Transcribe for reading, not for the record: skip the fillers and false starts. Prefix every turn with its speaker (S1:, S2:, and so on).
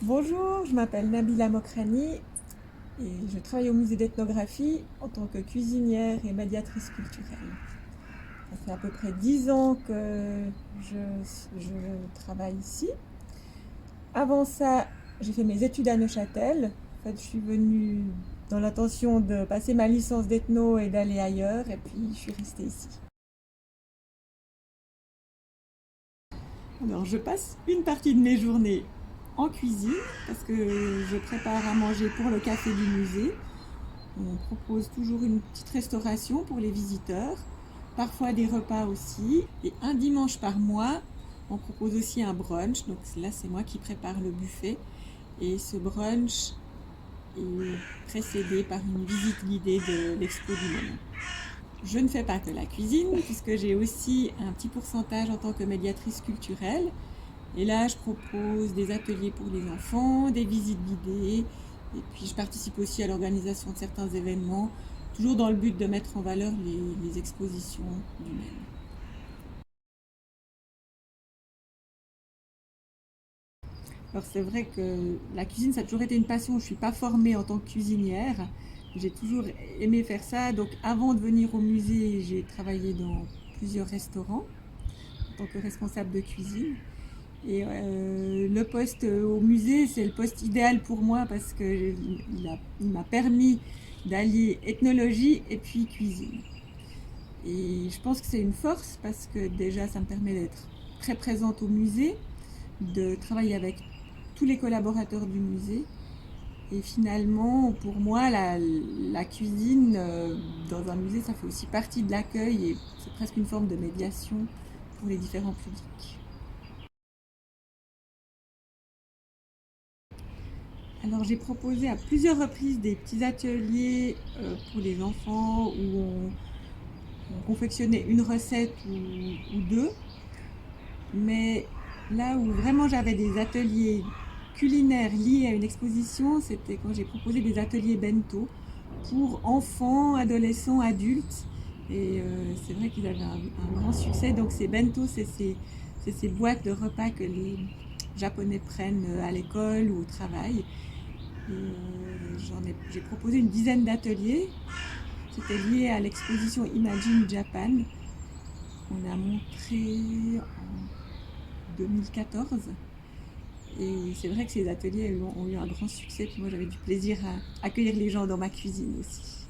S1: Bonjour, je m'appelle Nabila Mokrani et je travaille au musée d'ethnographie en tant que cuisinière et médiatrice culturelle. Ça fait à peu près 10 ans que je travaille ici. Avant ça, j'ai fait mes études à Neuchâtel. En fait, je suis venue dans l'intention de passer ma licence d'ethno et d'aller ailleurs, et puis je suis restée ici. Alors, je passe une partie de mes journées en cuisine parce que je prépare à manger pour le café du musée. On propose toujours une petite restauration pour les visiteurs, parfois des repas aussi. Et un dimanche par mois, on propose aussi un brunch. Donc là, c'est moi qui prépare le buffet. Et ce brunch est précédé par une visite guidée de l'Expo du Moment. Je ne fais pas que la cuisine, puisque j'ai aussi un petit pourcentage en tant que médiatrice culturelle. Et là, je propose des ateliers pour les enfants, des visites guidées, et puis je participe aussi à l'organisation de certains événements, toujours dans le but de mettre en valeur les expositions du même. Alors c'est vrai que la cuisine, ça a toujours été une passion. Je ne suis pas formée en tant que cuisinière. J'ai toujours aimé faire ça. Donc avant de venir au musée, j'ai travaillé dans plusieurs restaurants en tant que responsable de cuisine. Et le poste au musée, c'est le poste idéal pour moi parce qu'il m'a permis d'allier ethnologie et puis cuisine. Et je pense que c'est une force parce que déjà, ça me permet d'être très présente au musée, de travailler avec tous les collaborateurs du musée. Et finalement, pour moi, la cuisine dans un musée, ça fait aussi partie de l'accueil et c'est presque une forme de médiation pour les différents publics. Alors j'ai proposé à plusieurs reprises des petits ateliers pour les enfants où on confectionnait une recette ou deux. Mais là où vraiment j'avais des ateliers culinaires liés à une exposition, c'était quand j'ai proposé des ateliers bento pour enfants, adolescents, adultes. Et c'est vrai qu'ils avaient un grand succès. Donc ces bento, c'est ces boîtes de repas que les Japonais prennent à l'école ou au travail. J'ai proposé une dizaine d'ateliers. C'était lié à l'exposition Imagine Japan qu'on a montré en 2014. Et c'est vrai que ces ateliers ont eu un grand succès. Puis moi, j'avais du plaisir à accueillir les gens dans ma cuisine aussi.